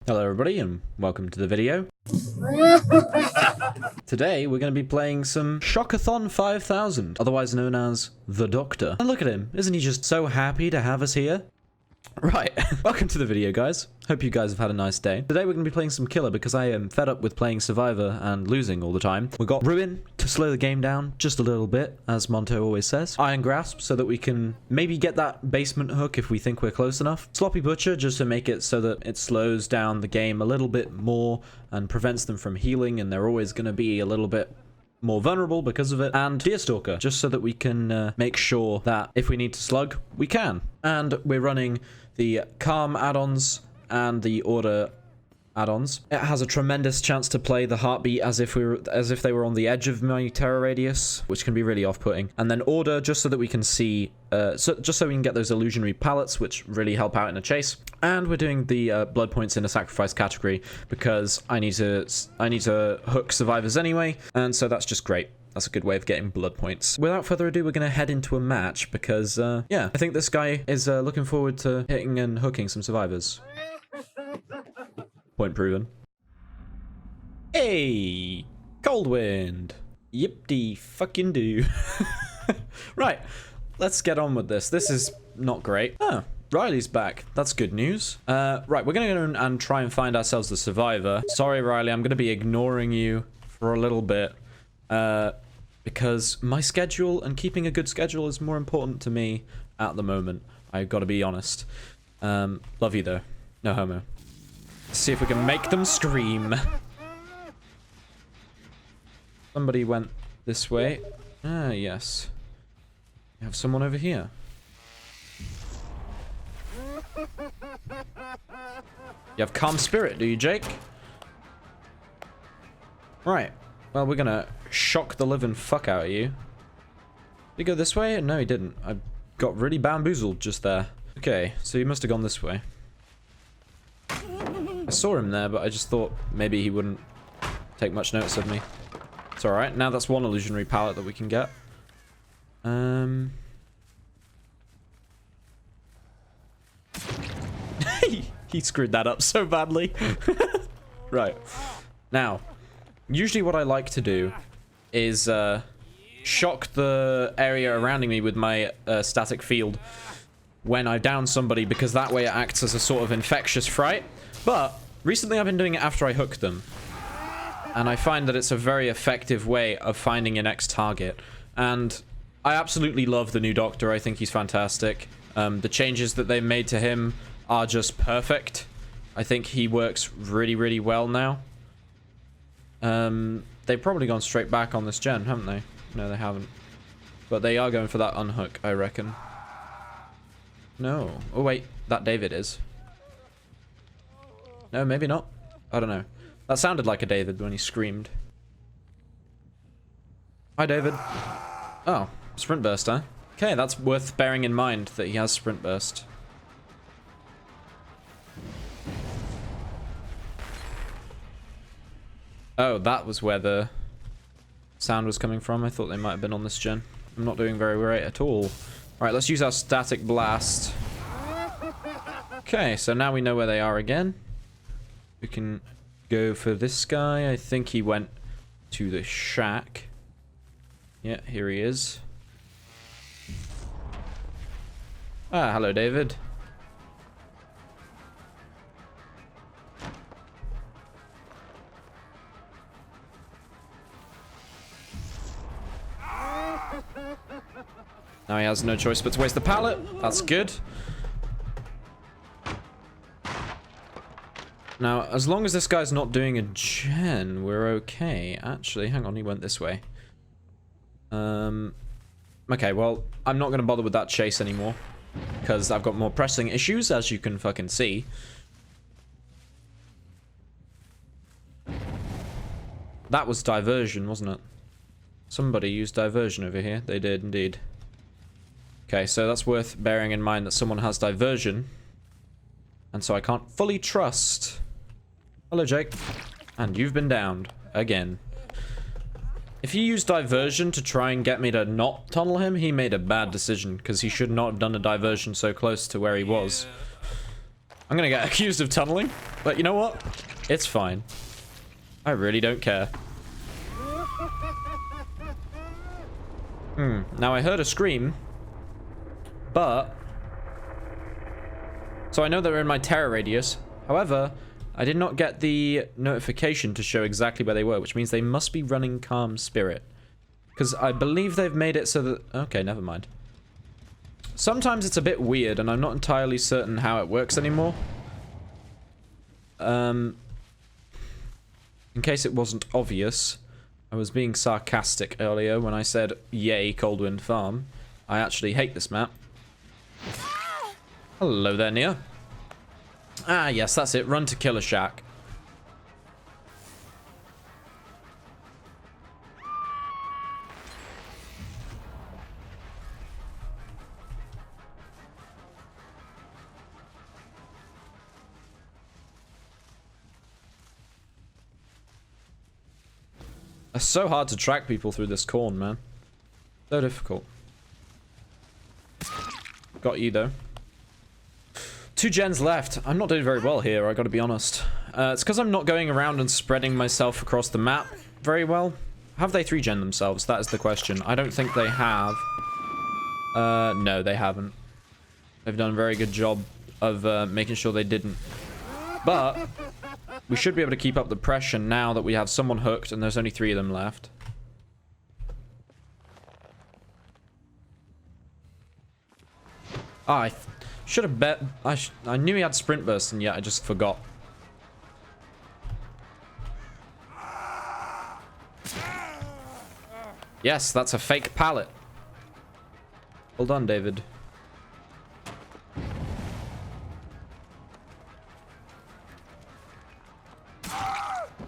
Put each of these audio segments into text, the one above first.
Hello everybody and welcome to the video. Today we're going to be playing some Shockathon 5000, otherwise known as The Doctor. And look at him, isn't he just so happy to have us here? Right, welcome to the video guys. Hope you guys have had a nice day. Today we're going to be playing some Killer because I am fed up with playing Survivor and losing all the time. We got Ruin to slow the game down just a little bit, as Monto always says. Iron Grasp so that we can maybe get that basement hook if we think we're close enough. Sloppy Butcher just to make it so that it slows down the game a little bit more and prevents them from healing, and they're always going to be a little bit more vulnerable because of it. And Deerstalker, just so that we can make sure that if we need to slug, we can. And we're running the Calm add-ons and the Order add-ons. It has a tremendous chance to play the heartbeat as if they were on the edge of my terror radius, which can be really off-putting. And then Order, just so that we can see, just so we can get those illusionary pallets, which really help out in a chase. And we're doing the blood points in a sacrifice category because I need to hook survivors anyway, and so that's just great. That's a good way of getting blood points. Without further ado, we're going to head into a match because, yeah, I think this guy is looking forward to hitting and hooking some survivors. Point proven. Hey! Cold Wind! Yip-de fucking do. Right, let's get on with this. This is not great. Oh, Riley's back. That's good news. Right, we're going to go and try and find ourselves the survivor. Sorry, Riley, I'm going to be ignoring you for a little bit. Because my schedule and keeping a good schedule is more important to me at the moment. I've got to be honest. Love you though. No homo. Let's see if we can make them scream. Somebody went this way. Ah, yes. You have someone over here. You have calm spirit, do you, Jake? Right. Well, we're gonna shock the living fuck out of you. Did he go this way? No, he didn't. I got really bamboozled just there. Okay, so he must have gone this way. I saw him there, but I just thought maybe he wouldn't take much notice of me. It's alright. Now that's one illusionary pallet that we can get. He screwed that up so badly. Right. Now, usually what I like to do is shock the area surrounding me with my static field when I down somebody, because that way it acts as a sort of infectious fright. But recently I've been doing it after I hook them, and I find that it's a very effective way of finding your next target. And I absolutely love the new Doctor. I think he's fantastic. The changes that they've made to him are just perfect. I think he works really, really well now. They've probably gone straight back on this gen, haven't they? No, they haven't. But they are going for that unhook, I reckon. No. Oh, wait. That David is. No, maybe not. I don't know. That sounded like a David when he screamed. Hi, David. Oh, sprint burst, huh? Okay, that's worth bearing in mind that he has sprint burst. Oh, that was where the sound was coming from. I thought they might have been on this gen. I'm not doing very great at all. Alright, let's use our static blast. Okay, so now we know where they are again. We can go for this guy. I think he went to the shack. Yeah, here he is. Ah, hello, David. Now he has no choice but to waste the pallet. That's good. Now, as long as this guy's not doing a gen, we're okay. Actually, hang on, he went this way. Okay, well, I'm not going to bother with that chase anymore, because I've got more pressing issues, as you can fucking see. That was diversion, wasn't it? Somebody used diversion over here. They did, indeed. Okay, so that's worth bearing in mind that someone has diversion. And so I can't fully trust. Hello, Jake. And you've been downed. Again. If he used diversion to try and get me to not tunnel him, he made a bad decision, because he should not have done a diversion so close to where he was. I'm gonna get accused of tunneling, but you know what? It's fine. I really don't care. Now I heard a scream, but... So I know they're in my terror radius. However, I did not get the notification to show exactly where they were, which means they must be running Calm Spirit. Because I believe they've made it so that... Okay, never mind. Sometimes it's a bit weird, and I'm not entirely certain how it works anymore. In case it wasn't obvious, I was being sarcastic earlier when I said, yay, Coldwind Farm. I actually hate this map. Hello there, Nia. Ah, yes, that's it. Run to Killer Shack. It's so hard to track people through this corn, man. So difficult. Got you, though. 2 gens left. I'm not doing very well here, I gotta be honest. It's because I'm not going around and spreading myself across the map very well. Have they 3-gen themselves? That is the question. I don't think they have. No, they haven't. They've done a very good job of making sure they didn't. But we should be able to keep up the pressure now that we have someone hooked and there's only 3 of them left. I should have bet. I knew he had sprint burst, and yet I just forgot. Yes, that's a fake pallet. Well done, David.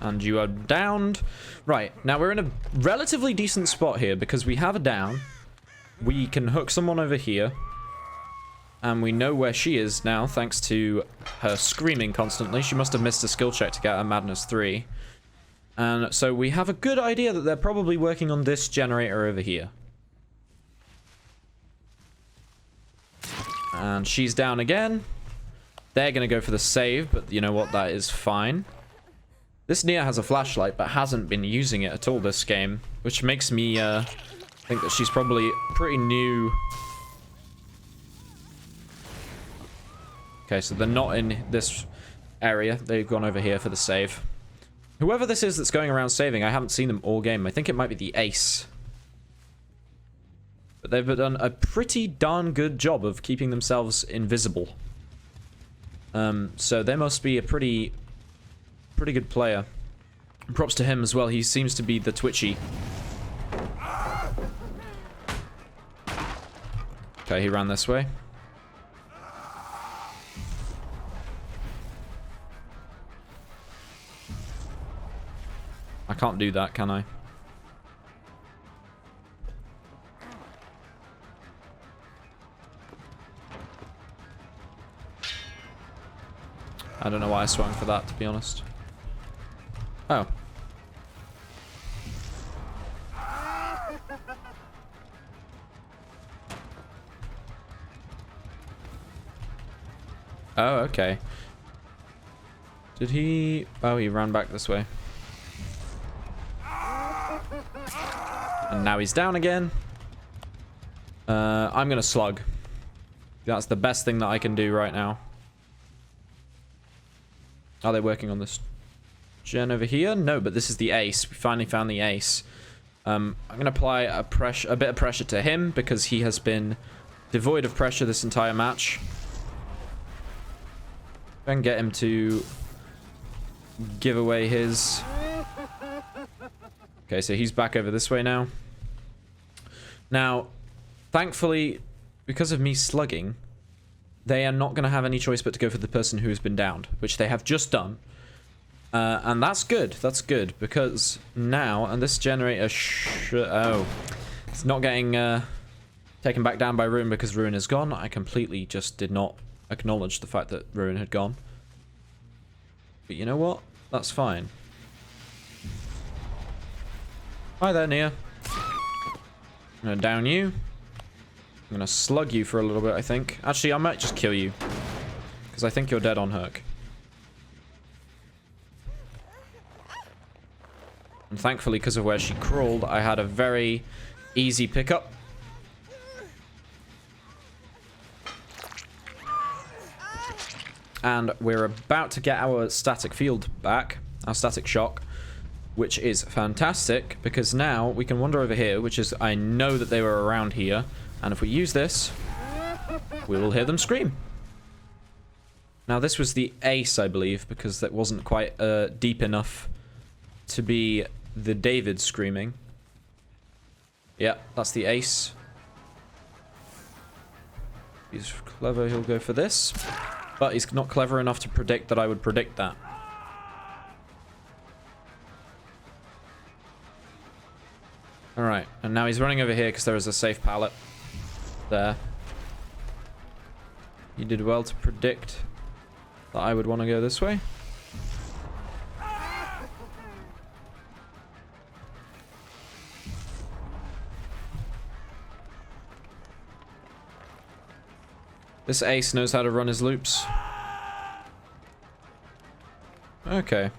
And you are downed. Right, now we're in a relatively decent spot here because we have a down. We can hook someone over here. And we know where she is now, thanks to her screaming constantly. She must have missed a skill check to get her Madness 3. And so we have a good idea that they're probably working on this generator over here. And she's down again. They're going to go for the save, but you know what? That is fine. This Nia has a flashlight, but hasn't been using it at all this game, which makes me think that she's probably pretty new. Okay, so they're not in this area. They've gone over here for the save. Whoever this is that's going around saving, I haven't seen them all game. I think it might be the ace. But they've done a pretty darn good job of keeping themselves invisible. So they must be a pretty good player. Props to him as well. He seems to be the twitchy. Okay, he ran this way. I can't do that, can I? I don't know why I swung for that, to be honest. Oh. Oh, okay. Did he... Oh, he ran back this way. And now he's down again. I'm gonna slug. That's the best thing that I can do right now. Are they working on this gen over here? No, but this is the ace. We finally found the ace. I'm gonna apply a bit of pressure to him because he has been devoid of pressure this entire match. I can get him to give away his... Okay, so he's back over this way now. Now, thankfully, because of me slugging, they are not going to have any choice but to go for the person who has been downed, which they have just done. And that's good. That's good, because now, and this generator... Oh, it's not getting taken back down by Ruin because Ruin is gone. I completely just did not acknowledge the fact that Ruin had gone. But you know what? That's fine. Hi there, Nia. I'm gonna down you. I'm gonna slug you for a little bit, I think. Actually, I might just kill you. Because I think you're dead on Herc. And thankfully, because of where she crawled, I had a very easy pickup. And we're about to get our static field back, our static shock, which is fantastic, because now we can wander over here, which is, I know that they were around here, and if we use this, we will hear them scream. Now, this was the ace, I believe, because that wasn't quite deep enough to be the David screaming. Yeah, that's the ace. He's clever, he'll go for this. But he's not clever enough to predict that I would predict that. Alright, and now he's running over here because there is a safe pallet there. He did well to predict that I would want to go this way. This ace knows how to run his loops. Okay.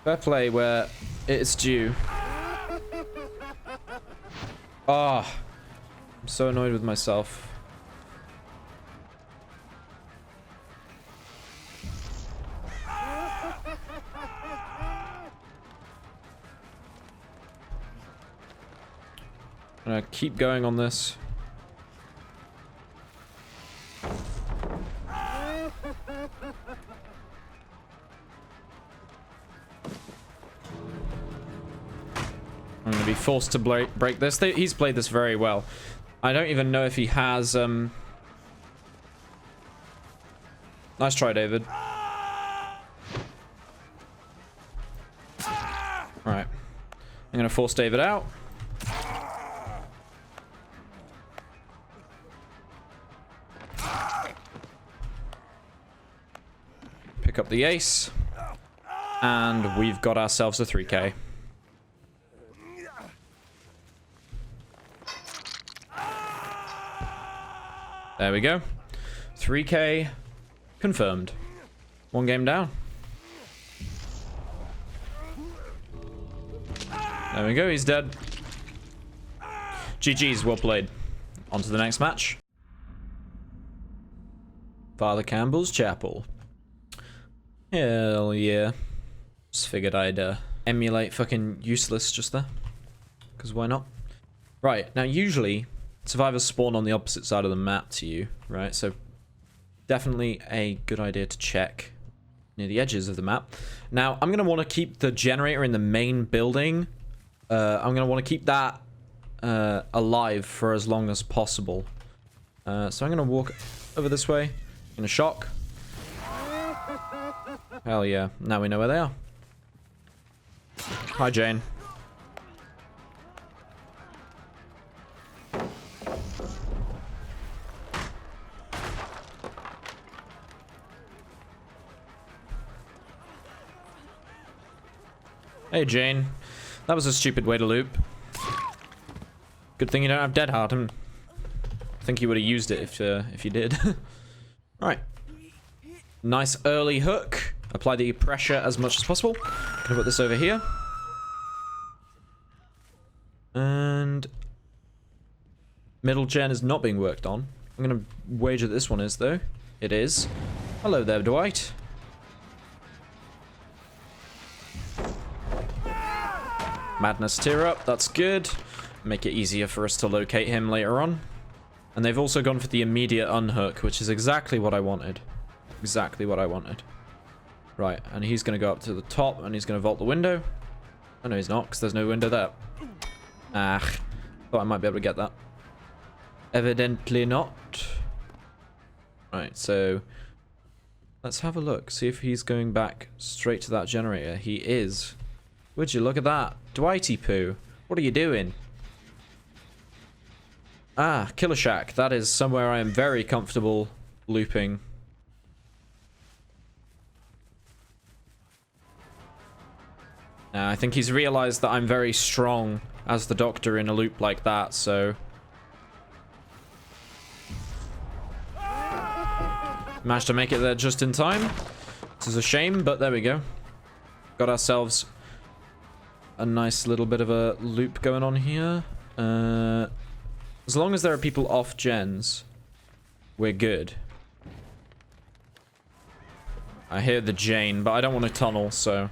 Fair play where it's due. Ah, oh, I'm so annoyed with myself. I'm gonna keep going on this. I'm going to be forced to break this. He's played this very well. I don't even know if he has... Nice try, David. Right. I'm going to force David out. Pick up the ace. And we've got ourselves a 3K. There we go. 3K confirmed. One game down. There we go, he's dead. GG's, well played. On to the next match. Father Campbell's Chapel. Hell yeah. Just figured I'd emulate fucking useless just there. Because why not? Right, now usually... survivors spawn on the opposite side of the map to you, right? So definitely a good idea to check near the edges of the map. Now, I'm going to want to keep the generator in the main building. I'm going to want to keep that alive for as long as possible. So I'm going to walk over this way. I'm going to shock. Hell yeah. Now we know where they are. Hi, Jane. Hey, Jane. That was a stupid way to loop. Good thing you don't have Dead Hard. I think you would have used it if you did. Right. Nice early hook. Apply the pressure as much as possible. Gonna put this over here. And... middle gen is not being worked on. I'm gonna wager that this one is, though. It is. Hello there, Dwight. Madness tear up, that's good. Make it easier for us to locate him later on. And they've also gone for the immediate unhook, which is exactly what I wanted. Exactly what I wanted. Right, and he's going to go up to the top and he's going to vault the window. Oh no, he's not, because there's no window there. Ah, thought I might be able to get that. Evidently not. Right, so let's have a look. See if he's going back straight to that generator. He is. Would you look at that? Dwighty poo. What are you doing? Ah, Killer Shack. That is somewhere I am very comfortable looping. I think he's realized that I'm very strong as the Doctor in a loop like that, so... Managed to make it there just in time. This is a shame, but there we go. Got ourselves a nice little bit of a loop going on here. As long as there are people off gens, we're good. I hear the Jane, but I don't want to tunnel, so...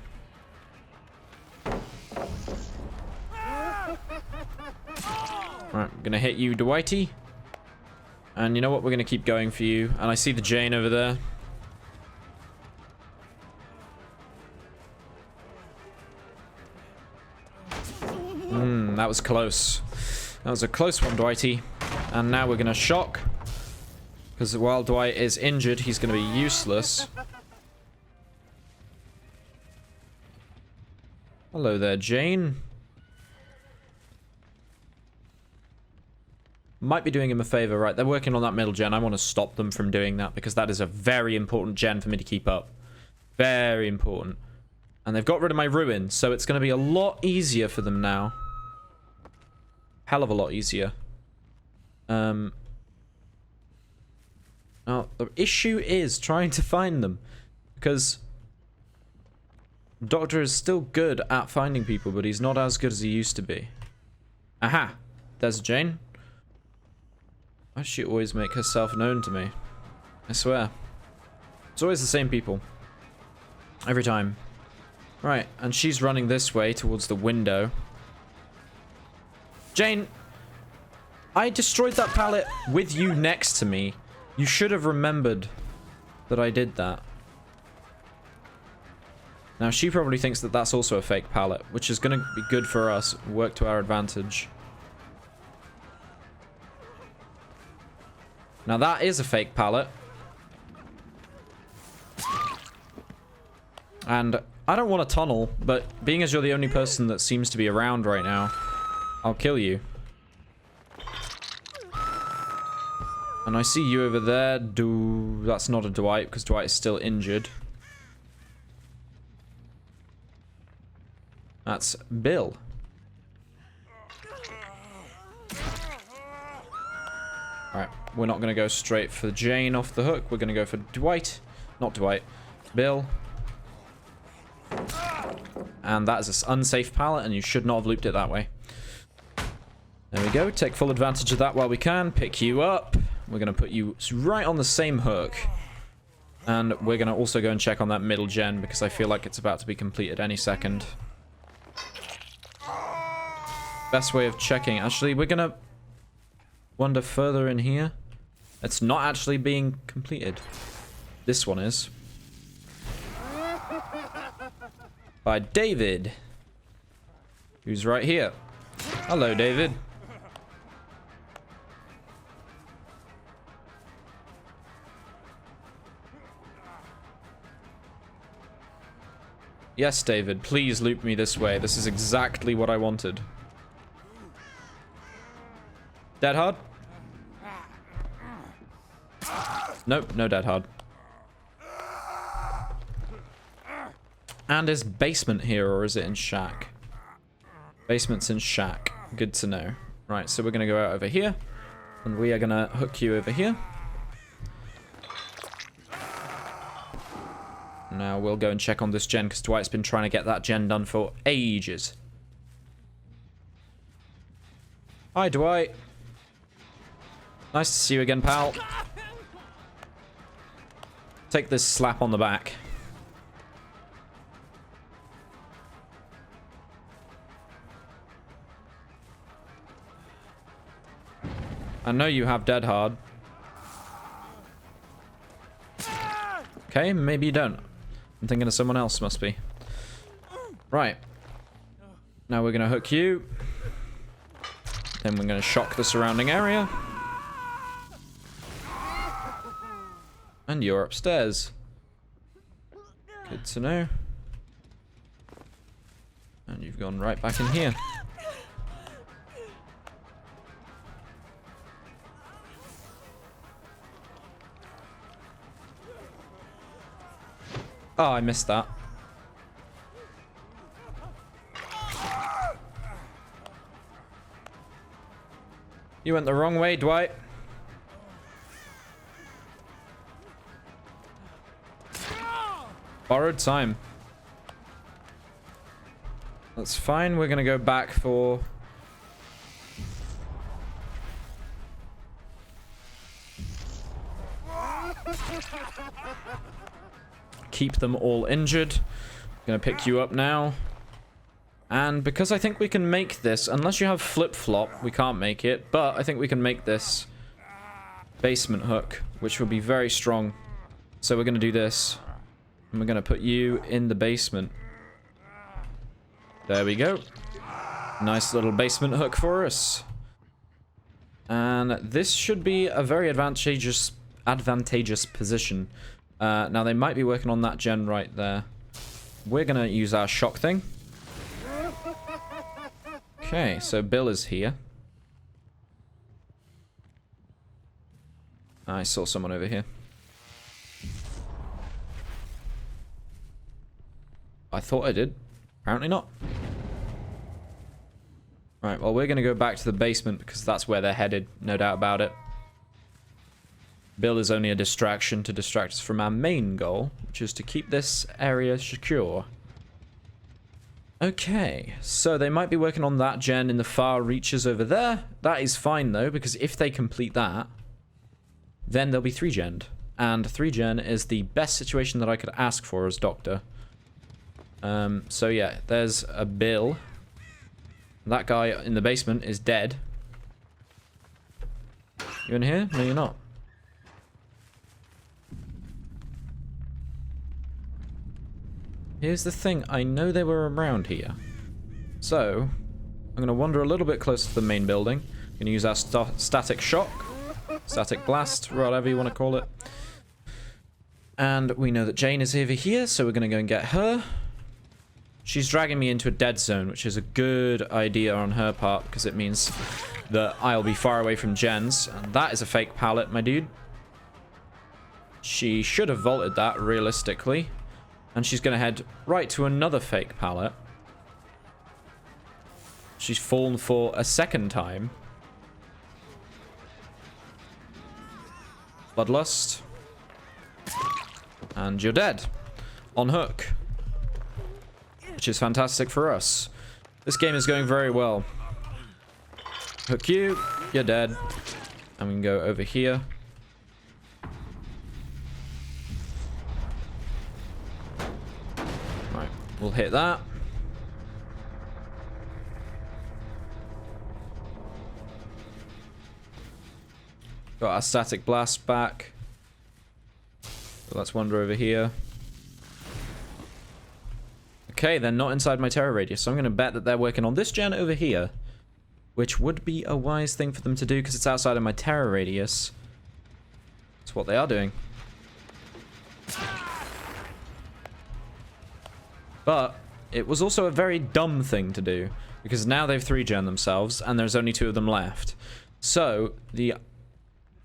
Alright, I'm gonna hit you, Dwighty. And you know what? We're gonna keep going for you. And I see the Jane over there. That was close. That was a close one, Dwighty. And now we're gonna shock. Because while Dwight is injured, he's gonna be useless. Hello there, Jane. Might be doing him a favor, right? They're working on that middle gen. I want to stop them from doing that because that is a very important gen for me to keep up. Very important. And they've got rid of my ruin, so it's going to be a lot easier for them now. Hell of a lot easier. Now, the issue is trying to find them. Because Doctor is still good at finding people, but he's not as good as he used to be. Aha! There's Jane. Why does she always make herself known to me? I swear. It's always the same people. Every time. Right, and she's running this way towards the window. Jane! I destroyed that pallet with you next to me. You should have remembered that I did that. Now, she probably thinks that that's also a fake pallet, which is going to be good for us. Work to our advantage. Now, that is a fake pallet. And I don't want to tunnel, but being as you're the only person that seems to be around right now, I'll kill you. And I see you over there. That's not a Dwight, because Dwight is still injured. That's Bill. Alright, we're not going to go straight for Jane off the hook. We're going to go for Dwight. Not Dwight. Bill. And that is an unsafe pallet, and you should not have looped it that way. There we go. Take full advantage of that while we can. Pick you up. We're going to put you right on the same hook. And we're going to also go and check on that middle gen, because I feel like it's about to be completed any second. Best way of checking. Actually, we're going to wander further in here. It's not actually being completed. This one is. By David. Who's right here. Hello, David. Yes, David, please loop me this way. This is exactly what I wanted. Dead hard? Nope, no dead hard. And is basement here, or is it in shack? Basement's in shack. Good to know. Right, so we're going to go out over here. And we are going to hook you over here. Now we'll go and check on this gen, because Dwight's been trying to get that gen done for ages. Hi, Dwight. Nice to see you again, pal. Take this slap on the back. I know you have dead hard. Okay, maybe you don't. I'm thinking of someone else, must be. Right. Now we're going to hook you. Then we're going to shock the surrounding area. And you're upstairs. Good to know. And you've gone right back in here. Oh, I missed that. You went the wrong way, Dwight. Borrowed time. That's fine. We're going to go back for... Keep them all injured. Gonna pick you up now. And because I think we can make this, unless you have flip-flop, we can't make it, but I think we can make this basement hook, which will be very strong. So we're gonna do this, and we're gonna put you in the basement. There we go. Nice little basement hook for us. And this should be a very advantageous position. Now they might be working on that gen right there. We're gonna use our shock thing. Okay, so Bill is here. I saw someone over here. I thought I did. Apparently not. Right, well we're gonna go back to the basement because that's where they're headed, no doubt about it. Bill is only a distraction to distract us from our main goal, which is to keep this area secure. Okay, so they might be working on that gen in the far reaches over there. That is fine though, because if they complete that, then they'll be 3-gened. And 3-gen is the best situation that I could ask for as Doctor. So yeah, there's a Bill. That guy in the basement is dead. You in here? No, you're not. Here's the thing, I know they were around here. So, I'm going to wander a little bit closer to the main building. I'm going to use our static shock, static blast, whatever you want to call it. And we know that Jane is over here, so we're going to go and get her. She's dragging me into a dead zone, which is a good idea on her part, because it means that I'll be far away from gens. And that is a fake pallet, my dude. She should have vaulted that, realistically. And she's going to head right to another fake pallet. She's fallen for a second time. Bloodlust. And you're dead. On hook. Which is fantastic for us. This game is going very well. Hook you. You're dead. And we can go over here. We'll hit that. Got our static blast back. So let's wander over here. Okay, they're not inside my terror radius, so I'm going to bet that they're working on this gen over here. Which would be a wise thing for them to do because it's outside of my terror radius. That's what they are doing. But it was also a very dumb thing to do, because now they've 3-gen themselves, and there's only 2 of them left. So, the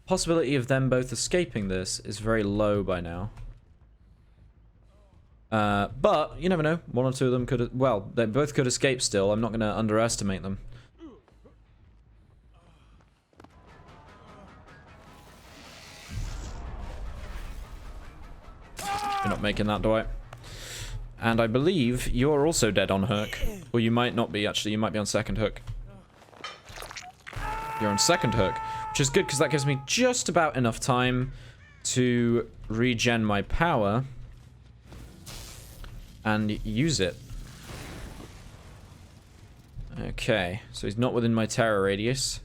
possibility of them both escaping this is very low by now. But, you never know. 1 or 2 of them could... Well, they both could escape still. I'm not going to underestimate them. You're not making that, Dwight. And I believe you're also dead on hook. Or you might not be, actually. You might be on second hook. You're on second hook. Which is good, because that gives me just about enough time to regen my power. And use it. Okay. So he's not within my terror radius.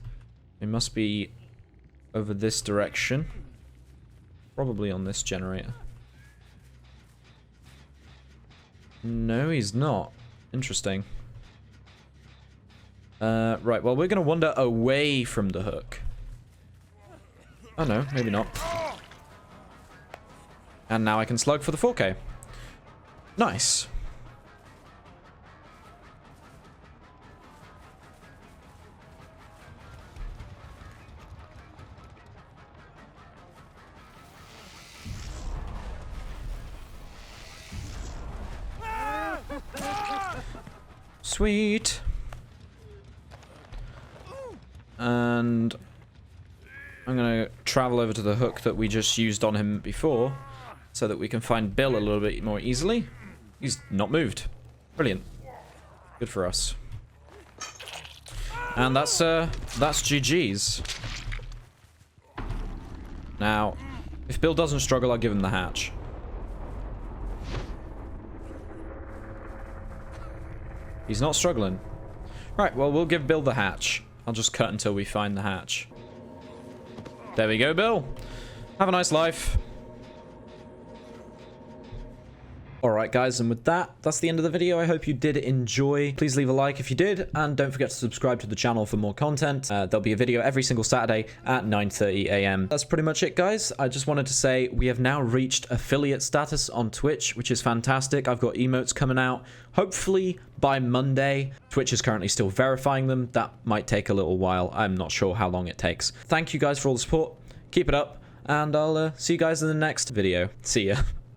He must be over this direction. Probably on this generator. No, he's not. Interesting. Right, well, we're going to wander away from the hook. Oh, no, maybe not. And now I can slug for the 4K. Nice. Sweet. And I'm going to travel over to the hook that we just used on him before. so that we can find Bill a little bit more easily. He's not moved. Brilliant. Good for us. And that's GG's. Now, if Bill doesn't struggle, I'll give him the hatch. He's not struggling. Right, well, we'll give Bill the hatch. I'll just cut until we find the hatch. There we go, Bill. Have a nice life. Alright guys, and with that, that's the end of the video. I hope you did enjoy. Please leave a like if you did, and don't forget to subscribe to the channel for more content. There'll be a video every single Saturday at 9:30 AM. That's pretty much it, guys. I just wanted to say we have now reached affiliate status on Twitch, which is fantastic. I've got emotes coming out, hopefully by Monday. Twitch is currently still verifying them. That might take a little while. I'm not sure how long it takes. Thank you guys for all the support. Keep it up, and I'll see you guys in the next video. See ya.